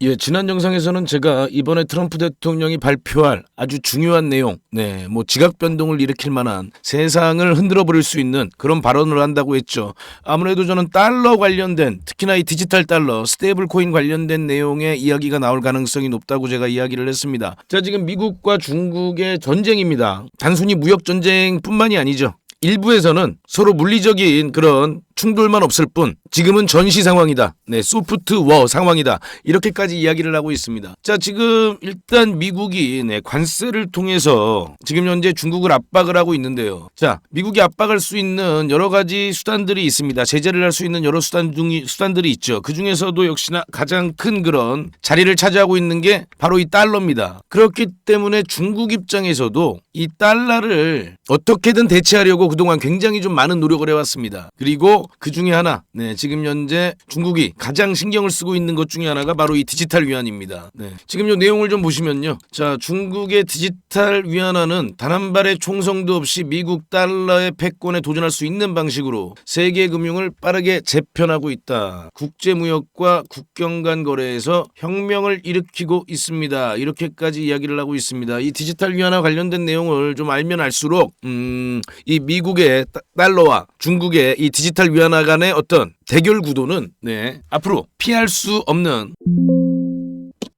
예, 지난 영상에서는 제가 이번에 트럼프 대통령이 발표할 아주 중요한 내용, 뭐 지각 변동을 일으킬 만한 세상을 흔들어 버릴 수 있는 그런 발언을 한다고 했죠. 아무래도 저는 달러 관련된, 특히나 이 디지털 달러, 스테이블 코인 관련된 내용의 이야기가 나올 가능성이 높다고 제가 이야기를 했습니다. 자, 지금 미국과 중국의 전쟁입니다. 단순히 무역 전쟁뿐만이 아니죠. 일부에서는 서로 물리적인 그런 충돌만 없을 뿐 지금은 전시 상황이다. 소프트 워 상황이다. 이렇게까지 이야기를 하고 있습니다. 자, 지금 일단 미국이 관세를 통해서 지금 현재 중국을 압박을 하고 있는데요. 자, 미국이 압박할 수 있는 여러 가지 수단들이 있습니다. 제재를 할 수 있는 여러 수단들이 있죠. 그 중에서도 역시나 가장 큰 그런 자리를 차지하고 있는 게 바로 이 달러입니다. 그렇기 때문에 중국 입장에서도 이 달러를 어떻게든 대체하려고 그동안 굉장히 좀 많은 노력을 해왔습니다. 그리고 그 중에 하나, 지금 현재 중국이 가장 신경을 쓰고 있는 것 중에 하나가 바로 이 디지털 위안입니다. 지금 이 내용을 좀 보시면요. 자, 중국의 디지털 위안화는 단 한 발의 총성도 없이 미국 달러의 패권에 도전할 수 있는 방식으로 세계 금융을 빠르게 재편하고 있다. 국제무역과 국경 간 거래에서 혁명을 일으키고 있습니다. 이렇게까지 이야기를 하고 있습니다. 이 디지털 위안화 관련된 내용을 좀 알면 알수록 이 미국의 달러와 중국의 이 디지털 위안화 간의 어떤 대결 구도는 앞으로 피할 수 없는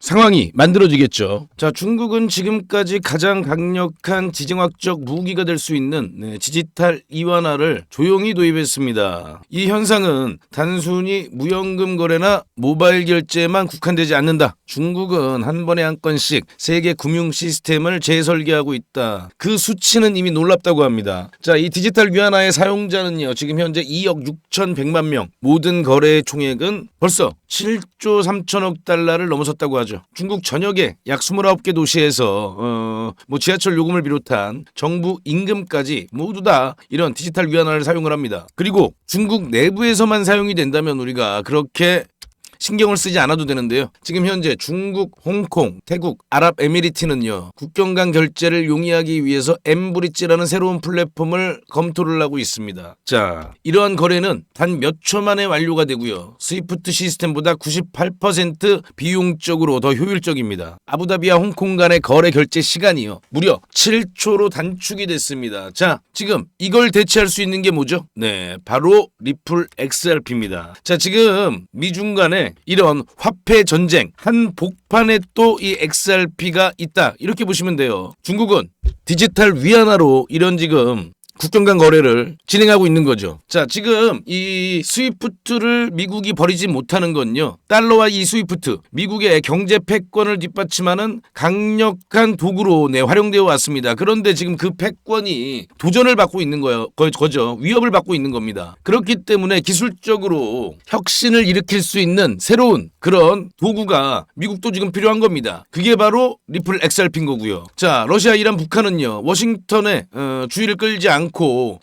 상황이 만들어지겠죠. 자, 중국은 지금까지 가장 강력한 지정학적 무기가 될 수 있는 디지털 위안화를 조용히 도입했습니다. 이 현상은 단순히 무연금 거래나 모바일 결제에만 국한되지 않는다. 중국은 한 번에 한 건씩 세계 금융 시스템을 재설계하고 있다. 그 수치는 이미 놀랍다고 합니다. 자, 이 디지털 위안화의 사용자는요, 지금 현재 2억 6,100만 명, 모든 거래의 총액은 벌써 7조 3천억 달러를 넘어섰다고 하죠. 중국 전역의 약 29개 도시에서 지하철 요금을 비롯한 정부 임금까지 모두 다 이런 디지털 위안화를 사용을 합니다. 그리고 중국 내부에서만 사용이 된다면 우리가 그렇게 신경을 쓰지 않아도 되는데요. 지금 현재 중국, 홍콩, 태국, 아랍에미리트는요, 국경 간 결제를 용이하기 위해서 엠브리지라는 새로운 플랫폼을 검토를 하고 있습니다. 자, 이러한 거래는 단 몇 초 만에 완료가 되고요. 스위프트 시스템보다 98% 비용적으로 더 효율적입니다. 아부다비와 홍콩 간의 거래 결제 시간이요, 무려 7초로 단축이 됐습니다. 자, 지금 이걸 대체할 수 있는 게 뭐죠? 바로 리플 XRP입니다. 자, 지금 미중 간에 이런 화폐 전쟁 한복판에 또 이 XRP가 있다, 이렇게 보시면 돼요. 중국은 디지털 위안화로 이런 지금 국경 간 거래를 진행하고 있는 거죠. 자, 지금 이 스위프트를 미국이 버리지 못하는 건요, 달러와 이 스위프트, 미국의 경제 패권을 뒷받침하는 강력한 도구로 활용되어 왔습니다. 그런데 지금 그 패권이 도전을 받고 있는 거죠. 위협을 받고 있는 겁니다. 그렇기 때문에 기술적으로 혁신을 일으킬 수 있는 새로운 그런 도구가 미국도 지금 필요한 겁니다. 그게 바로 리플 XRP인 거고요. 자, 러시아, 이란, 북한은요, 워싱턴에 주의를 끌지 않고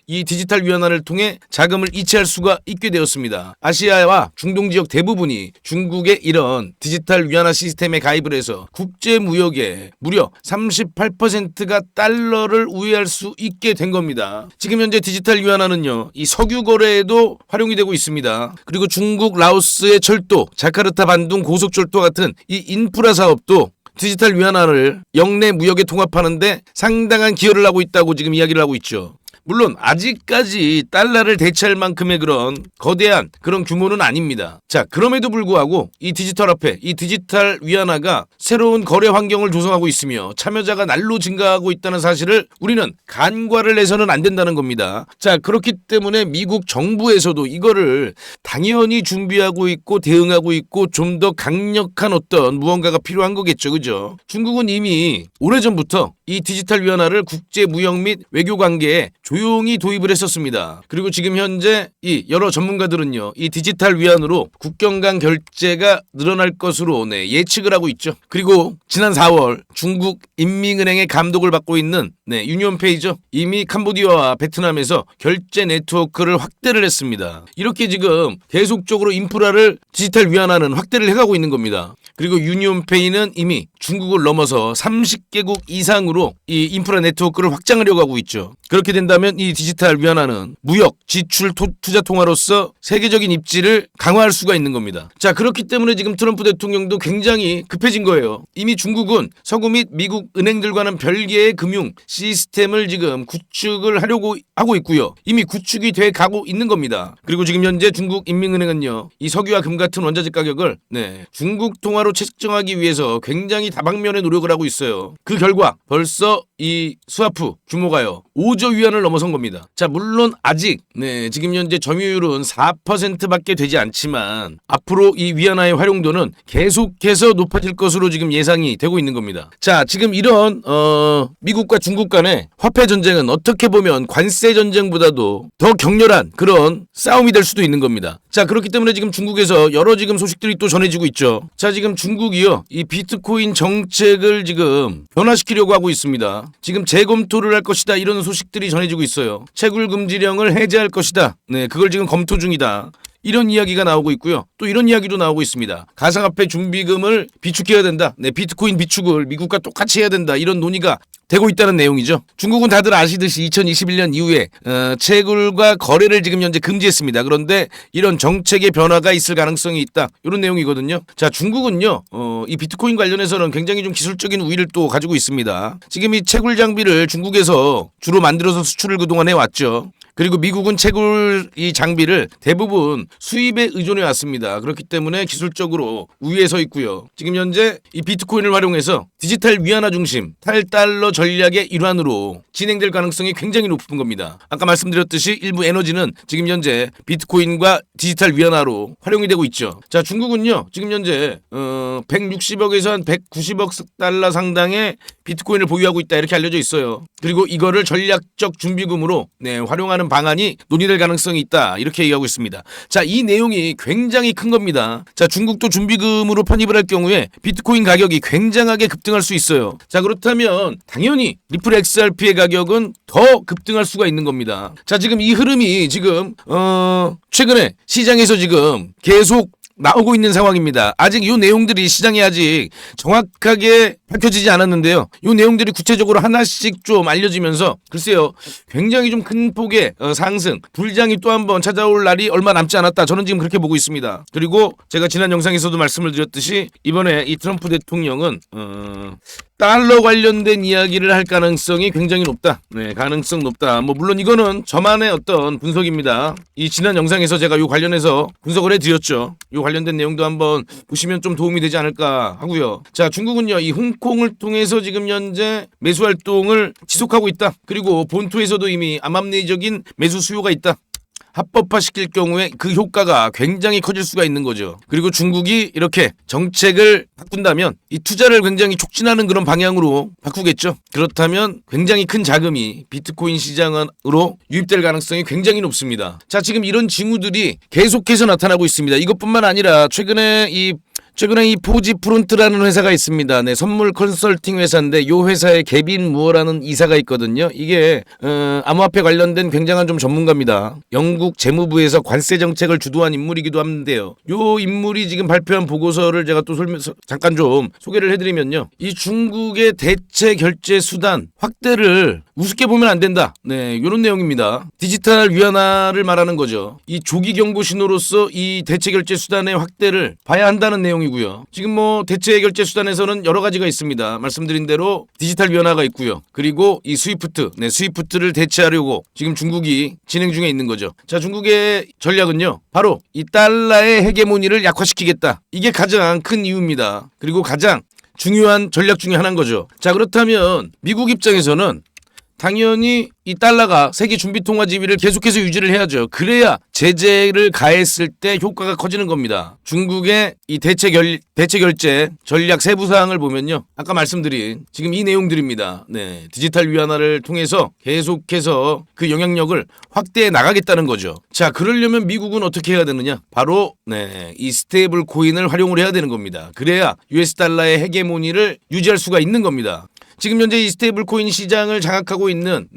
이 디지털 위안화를 통해 자금을 이체할 수가 있게 되었습니다. 아시아와 중동 지역 대부분이 중국의 이런 디지털 위안화 시스템에 가입을 해서 국제 무역의 무려 38%가 달러를 우회할 수 있게 된 겁니다. 지금 현재 디지털 위안화는요, 이 석유 거래에도 활용이 되고 있습니다. 그리고 중국, 라오스의 철도, 자카르타 반둥 고속철도 같은 이 인프라 사업도 디지털 위안화를 영내 무역에 통합하는데 상당한 기여를 하고 있다고 지금 이야기를 하고 있죠. 물론 아직까지 달러를 대체할 만큼의 그런 거대한 그런 규모는 아닙니다. 자, 그럼에도 불구하고 이 디지털 화폐, 이 디지털 위안화가 새로운 거래 환경을 조성하고 있으며 참여자가 날로 증가하고 있다는 사실을 우리는 간과를 해서는 안 된다는 겁니다. 자, 그렇기 때문에 미국 정부에서도 이거를 당연히 준비하고 있고 대응하고 있고 좀 더 강력한 어떤 무언가가 필요한 거겠죠. 그죠? 중국은 이미 오래전부터 이 디지털 위안화를 국제 무역 및 외교 관계에 조용히 도입을 했었습니다. 그리고 지금 현재 이 여러 전문가들은요, 이 디지털 위안으로 국경 간 결제가 늘어날 것으로 예측을 하고 있죠. 그리고 지난 4월 중국 인민은행의 감독을 받고 있는 유니온페이죠, 이미 캄보디아와 베트남에서 결제 네트워크를 확대를 했습니다. 이렇게 지금 계속적으로 인프라를 디지털 위안화는 확대를 해가고 있는 겁니다. 그리고 유니온페이는 이미 중국을 넘어서 30개국 이상으로 이 인프라 네트워크를 확장하려고 하고 있죠. 그렇게 된다면 이 디지털 위안화는 무역, 지출, 투자 통화로서 세계적인 입지를 강화할 수가 있는 겁니다. 자, 그렇기 때문에 지금 트럼프 대통령도 굉장히 급해진 거예요. 이미 중국은 서구 및 미국 은행들과는 별개의 금융 시스템을 지금 구축을 하려고 하고 있고요. 이미 구축이 돼 가고 있는 겁니다. 그리고 지금 현재 중국 인민은행은요, 이 석유와 금 같은 원자재 가격을 중국 통화로 책정하기 위해서 굉장히 다방면의 노력을 하고 있어요. 그 결과 벌써 이 스와프 규모가요 5조 위안을 넘어선 겁니다. 자, 물론 아직 지금 현재 점유율은 4%밖에 되지 않지만 앞으로 이 위안화의 활용도는 계속해서 높아질 것으로 지금 예상이 되고 있는 겁니다. 자, 지금 이런 미국과 중국 간의 화폐 전쟁은 어떻게 보면 관세 전쟁보다도 더 격렬한 그런 싸움이 될 수도 있는 겁니다. 자, 그렇기 때문에 지금 중국에서 여러 지금 소식들이 또 전해지고 있죠. 자, 지금 중국이요, 이 비트코인 정책을 지금 변화시키려고 하고 있습니다. 지금 재검토를 할 것이다, 이런 소식들이 전해지고 있어요. 채굴 금지령을 해제할 것이다. 그걸 지금 검토 중이다. 이런 이야기가 나오고 있고요. 또 이런 이야기도 나오고 있습니다. 가상화폐 준비금을 비축해야 된다. 비트코인 비축을 미국과 똑같이 해야 된다. 이런 논의가 되고 있다는 내용이죠. 중국은 다들 아시듯이 2021년 이후에 채굴과 거래를 지금 현재 금지했습니다. 그런데 이런 정책의 변화가 있을 가능성이 있다, 이런 내용이거든요. 자, 중국은요 이 비트코인 관련해서는 굉장히 좀 기술적인 우위를 또 가지고 있습니다. 지금 이 채굴 장비를 중국에서 주로 만들어서 수출을 그동안 해왔죠. 그리고 미국은 채굴 이 장비를 대부분 수입에 의존해 왔습니다. 그렇기 때문에 기술적으로 우위에 서 있고요. 지금 현재 이 비트코인을 활용해서 디지털 위안화 중심 탈달러 전략의 일환으로 진행될 가능성이 굉장히 높은 겁니다. 아까 말씀드렸듯이 일부 에너지는 지금 현재 비트코인과 디지털 위안화로 활용이 되고 있죠. 자, 중국은요 지금 현재 160억에서 한 190억 달러 상당의 비트코인을 보유하고 있다, 이렇게 알려져 있어요. 그리고 이거를 전략적 준비금으로 활용하는 방안이 논의될 가능성이 있다, 이렇게 얘기하고 있습니다. 자, 이 내용이 굉장히 큰 겁니다. 자, 중국도 준비금으로 편입을 할 경우에 비트코인 가격이 굉장하게 급등할 수 있어요. 자, 그렇다면 당연히 리플 XRP의 가격은 더 급등할 수가 있는 겁니다. 자, 지금 이 흐름이 지금 최근에 시장에서 지금 계속 나오고 있는 상황입니다. 아직 이 내용들이 시장에 아직 정확하게 밝혀지지 않았는데요. 이 내용들이 구체적으로 하나씩 좀 알려지면서 글쎄요, 굉장히 좀 큰 폭의 상승, 불장이 또 한 번 찾아올 날이 얼마 남지 않았다, 저는 지금 그렇게 보고 있습니다. 그리고 제가 지난 영상에서도 말씀을 드렸듯이 이번에 이 트럼프 대통령은 달러 관련된 이야기를 할 가능성이 굉장히 높다. 가능성 높다. 물론 이거는 저만의 어떤 분석입니다. 이 지난 영상에서 제가 이 관련해서 분석을 해드렸죠. 이 관련된 내용도 한번 보시면 좀 도움이 되지 않을까 하고요. 자, 중국은요 이 홍콩을 통해서 지금 현재 매수 활동을 지속하고 있다. 그리고 본토에서도 이미 암암리적인 매수 수요가 있다. 합법화시킬 경우에 그 효과가 굉장히 커질 수가 있는 거죠. 그리고 중국이 이렇게 정책을 바꾼다면 이 투자를 굉장히 촉진하는 그런 방향으로 바꾸겠죠. 그렇다면 굉장히 큰 자금이 비트코인 시장으로 유입될 가능성이 굉장히 높습니다. 자, 지금 이런 징후들이 계속해서 나타나고 있습니다. 이것뿐만 아니라 최근에 이 포지 프론트라는 회사가 있습니다. 선물 컨설팅 회사인데 이 회사에 개빈 무어라는 이사가 있거든요. 이게 암호화폐 관련된 굉장한 좀 전문가입니다. 영국 재무부에서 관세 정책을 주도한 인물이기도 한데요. 이 인물이 지금 발표한 보고서를 제가 또 잠깐 좀 소개를 해드리면요. 이 중국의 대체 결제 수단 확대를 우습게 보면 안 된다. 이런 내용입니다. 디지털 위안화를 말하는 거죠. 이 조기 경고 신호로서 이 대체 결제 수단의 확대를 봐야 한다는 내용이고요. 지금 대체 결제 수단에서는 여러 가지가 있습니다. 말씀드린 대로 디지털 위안화가 있고요. 그리고 이 스위프트를 대체하려고 지금 중국이 진행 중에 있는 거죠. 자, 중국의 전략은요, 바로 이 달러의 헤게모니를 약화시키겠다. 이게 가장 큰 이유입니다. 그리고 가장 중요한 전략 중에 하나인 거죠. 자, 그렇다면 미국 입장에서는 당연히 이 달러가 세계 준비 통화 지위를 계속해서 유지를 해야죠. 그래야 제재를 가했을 때 효과가 커지는 겁니다. 중국의 이 대체 결제 전략 세부 사항을 보면요, 아까 말씀드린 지금 이 내용들입니다. 디지털 위안화를 통해서 계속해서 그 영향력을 확대해 나가겠다는 거죠. 자, 그러려면 미국은 어떻게 해야 되느냐? 바로 이 스테이블 코인을 활용을 해야 되는 겁니다. 그래야 US 달러의 헤게모니를 유지할 수가 있는 겁니다. 지금 현재 이 스테이블 코인 시장을 장악하고 있는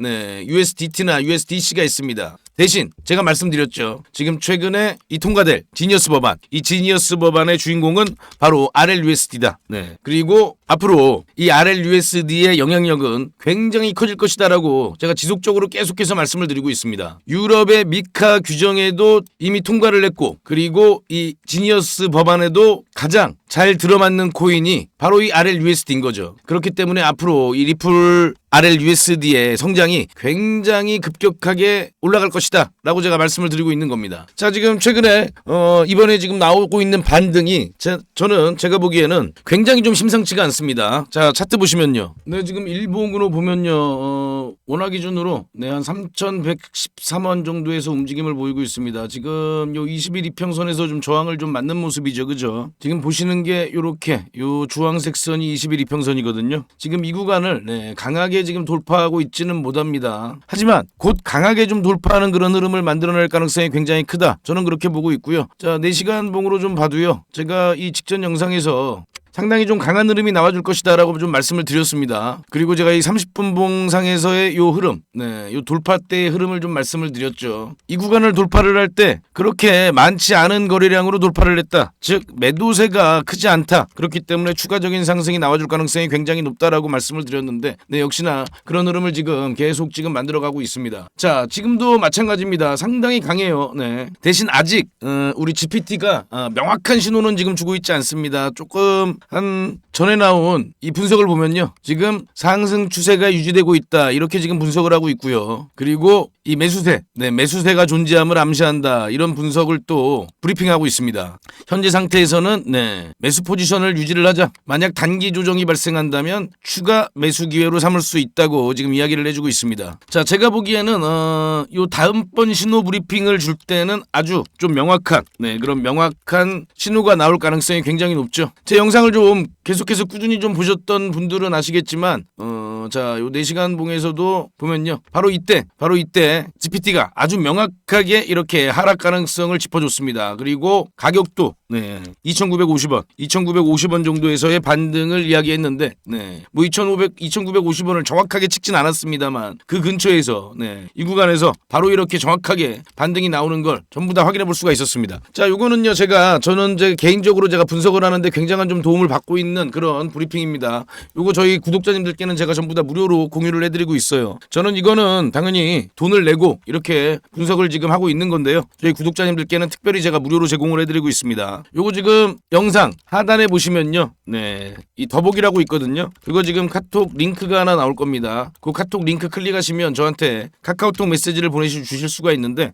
USDT나 USDC가 있습니다. 대신 제가 말씀드렸죠. 지금 최근에 이 통과될 지니어스 법안, 이 지니어스 법안의 주인공은 바로 RLUSD다. 네. 그리고 앞으로 이 RLUSD의 영향력은 굉장히 커질 것이다라고 제가 지속적으로 계속해서 말씀을 드리고 있습니다. 유럽의 미카 규정에도 이미 통과를 했고, 그리고 이 지니어스 법안에도 가장 잘 들어맞는 코인이 바로 이 RLUSD인 거죠. 그렇기 때문에 앞으로 이 리플 RLUSD의 성장이 굉장히 급격하게 올라갈 것이다 라고 제가 말씀을 드리고 있는 겁니다. 자, 지금 최근에 이번에 지금 나오고 있는 반등이 저는 제가 보기에는 굉장히 좀 심상치가 않습니다. 자, 차트 보시면요. 네, 지금 일봉으로 보면요. 원화 기준으로 한 3,113원 정도에서 움직임을 보이고 있습니다. 지금 요 20일 이평선에서 좀 저항을 좀 맞는 모습이죠. 그죠? 지금 보시는 게 요렇게 요 주황색 선이 20일 이평선이거든요. 지금 이 구간을 강하게 지금 돌파하고 있지는 못합니다. 하지만 곧 강하게 좀 돌파하는 그런 흐름을 만들어낼 가능성이 굉장히 크다. 저는 그렇게 보고 있고요. 자, 4시간 봉으로 좀 봐도요. 제가 이 직전 영상에서 상당히 좀 강한 흐름이 나와줄 것이다 라고 좀 말씀을 드렸습니다. 그리고 제가 이 30분 봉상에서의 요 흐름, 요 돌파 때의 흐름을 좀 말씀을 드렸죠. 이 구간을 돌파를 할 때 그렇게 많지 않은 거래량으로 돌파를 했다. 즉 매도세가 크지 않다. 그렇기 때문에 추가적인 상승이 나와줄 가능성이 굉장히 높다라고 말씀을 드렸는데, 역시나 그런 흐름을 지금 계속 지금 만들어가고 있습니다. 자, 지금도 마찬가지입니다. 상당히 강해요. 대신 아직 우리 GPT가 명확한 신호는 지금 주고 있지 않습니다. 조금 한 전에 나온 이 분석을 보면요. 지금 상승 추세가 유지되고 있다. 이렇게 지금 분석을 하고 있고요. 그리고 이 매수세, 매수세가 존재함을 암시한다. 이런 분석을 또 브리핑하고 있습니다. 현재 상태에서는 매수 포지션을 유지를 하자. 만약 단기 조정이 발생한다면 추가 매수 기회로 삼을 수 있다고 지금 이야기를 해주고 있습니다. 자, 제가 보기에는 요 다음번 신호 브리핑을 줄 때는 아주 좀 명확한 그런 명확한 신호가 나올 가능성이 굉장히 높죠. 제 영상을 좀 계속해서 꾸준히 좀 보셨던 분들은 아시겠지만 자, 요 4시간 봉에서도 보면요. 바로 이때 GPT가 아주 명확하게 이렇게 하락 가능성을 짚어줬습니다. 그리고 가격도 2,950원 정도에서의 반등을 이야기했는데 뭐 2,950원을 정확하게 찍진 않았습니다만 그 근처에서 이 구간에서 바로 이렇게 정확하게 반등이 나오는 걸 전부 다 확인해 볼 수가 있었습니다. 자, 요거는요. 저는 개인적으로 제가 분석을 하는데 굉장한 좀 도움을 받고 있는 그런 브리핑입니다. 요거 저희 구독자님들께는 제가 전부 다 무료로 공유를 해드리고 있어요. 저는 이거는 당연히 돈을 내고 이렇게 분석을 지금 하고 있는 건데요. 저희 구독자님들께는 특별히 제가 무료로 제공을 해드리고 있습니다. 요거 지금 영상 하단에 보시면요. 이 더보기라고 있거든요. 그거 지금 카톡 링크가 하나 나올 겁니다. 그 카톡 링크 클릭하시면 저한테 카카오톡 메시지를 보내주실 수가 있는데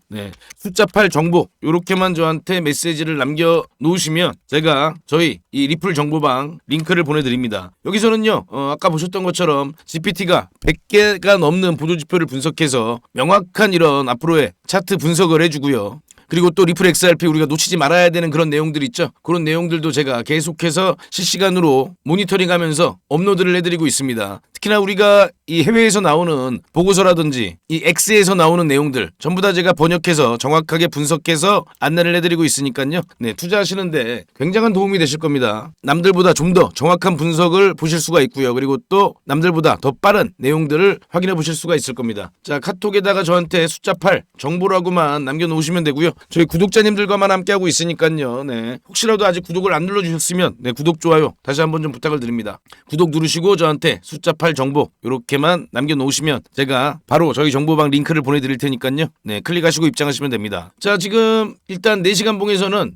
숫자 8 정보 요렇게만 저한테 메시지를 남겨놓으시면 제가 저희 이 리플 정보방 링크를 보내드립니다. 여기서는요. 아까 보셨던 것처럼 GPT가 100개가 넘는 보조지표를 분석해서 명확한 이런 앞으로의 차트 분석을 해주고요. 그리고 또 리플 XRP 우리가 놓치지 말아야 되는 그런 내용들 있죠. 그런 내용들도 제가 계속해서 실시간으로 모니터링하면서 업로드를 해드리고 있습니다. 특히나 우리가 이 해외에서 나오는 보고서라든지 이 X에서 나오는 내용들 전부 다 제가 번역해서 정확하게 분석해서 안내를 해드리고 있으니까요. 투자하시는데 굉장한 도움이 되실 겁니다. 남들보다 좀 더 정확한 분석을 보실 수가 있고요. 그리고 또 남들보다 더 빠른 내용들을 확인해 보실 수가 있을 겁니다. 자, 카톡에다가 저한테 숫자 8 정보라고만 남겨놓으시면 되고요. 저희 구독자님들과만 함께하고 있으니까요. 혹시라도 아직 구독을 안 눌러주셨으면 구독, 좋아요 다시 한번 좀 부탁을 드립니다. 구독 누르시고 저한테 숫자 8 정보 이렇게만 남겨놓으시면 제가 바로 저희 정보방 링크를 보내드릴 테니까요. 클릭하시고 입장하시면 됩니다. 자, 지금 일단 4시간 봉에서는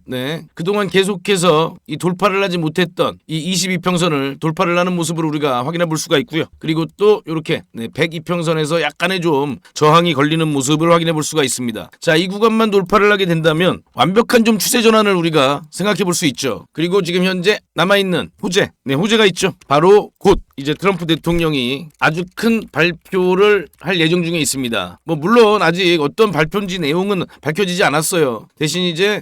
그동안 계속해서 이 돌파를 하지 못했던 이 22평선을 돌파를 하는 모습을 우리가 확인해 볼 수가 있고요. 그리고 또 이렇게 102평선에서 약간의 좀 저항이 걸리는 모습을 확인해 볼 수가 있습니다. 자, 이 구간만 돌파를 하게 된다면 완벽한 좀 추세 전환을 우리가 생각해 볼 수 있죠. 그리고 지금 현재 남아있는 호재가 있죠. 바로 곧 이제 트럼프 대통령이 아주 큰 발표를 할 예정 중에 있습니다. 뭐 물론 아직 어떤 발표인지 내용은 밝혀지지 않았어요. 대신 이제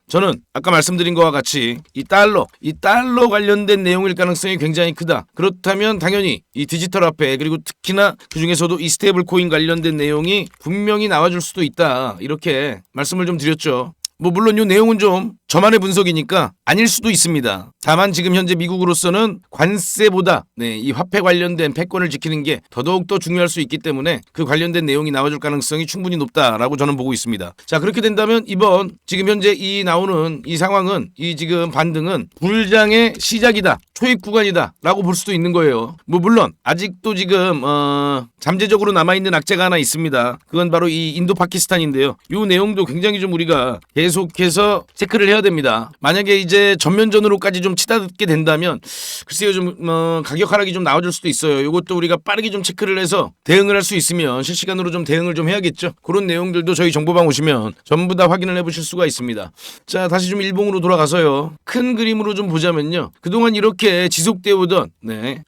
저는 아까 말씀드린 것과 같이 이 달러 관련된 내용일 가능성이 굉장히 크다. 그렇다면 당연히 이 디지털 화폐 그리고 특히나 그중에서도 이 스테이블 코인 관련된 내용이 분명히 나와줄 수도 있다. 이렇게 말씀을 좀 드렸죠. 뭐 물론 이 내용은 좀 저만의 분석이니까 아닐 수도 있습니다. 다만 지금 현재 미국으로서는 관세보다 이 화폐 관련된 패권을 지키는 게 더더욱 중요할 수 있기 때문에 그 관련된 내용이 나와줄 가능성이 충분히 높다라고 저는 보고 있습니다. 자, 그렇게 된다면 이번 지금 현재 이 나오는 이 상황은 이 지금 반등은 불장의 시작이다. 초입 구간이다라고 볼 수도 있는 거예요. 뭐 물론 아직도 지금 잠재적으로 남아있는 악재가 하나 있습니다. 그건 바로 이 인도 파키스탄인데요. 이 내용도 굉장히 좀 우리가 계속해서 체크를 해야 됩니다. 만약에 이제 전면전으로까지 좀 치닫게 된다면 글쎄요 좀 가격 하락이 좀 나와줄 수도 있어요. 이것도 우리가 빠르게 좀 체크를 해서 대응을 할 수 있으면 실시간으로 좀 대응을 좀 해야겠죠. 그런 내용들도 저희 정보방 오시면 전부 다 확인을 해보실 수가 있습니다. 자, 다시 좀 일봉으로 돌아가서요. 큰 그림으로 좀 보자면요. 그동안 이렇게 지속되어 오던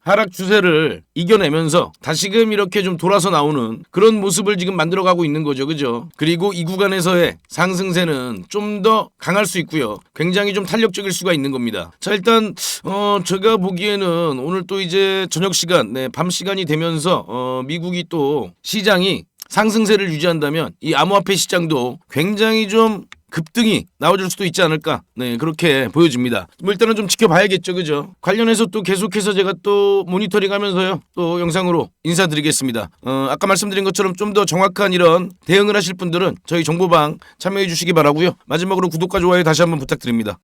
하락 추세를 이겨내면서 다시금 이렇게 좀 돌아서 나오는 그런 모습을 지금 만들어가고 있는 거죠. 그죠? 그리고 이 구간에서의 상승세는 좀 더 강할 수 있고요. 굉장히 좀 탄력적일 수가 있는 겁니다. 자, 일단 제가 보기에는 오늘 또 이제 저녁 시간, 밤 시간이 되면서 미국이 또 시장이 상승세를 유지한다면 이 암호화폐 시장도 굉장히 좀 급등이 나와줄 수도 있지 않을까 그렇게 보여집니다. 뭐 일단은 좀 지켜봐야겠죠. 그죠? 관련해서 또 계속해서 제가 또 모니터링 하면서요 또 영상으로 인사드리겠습니다. 아까 말씀드린 것처럼 좀 더 정확한 이런 대응을 하실 분들은 저희 정보방 참여해 주시기 바라고요. 마지막으로 구독과 좋아요 다시 한번 부탁드립니다.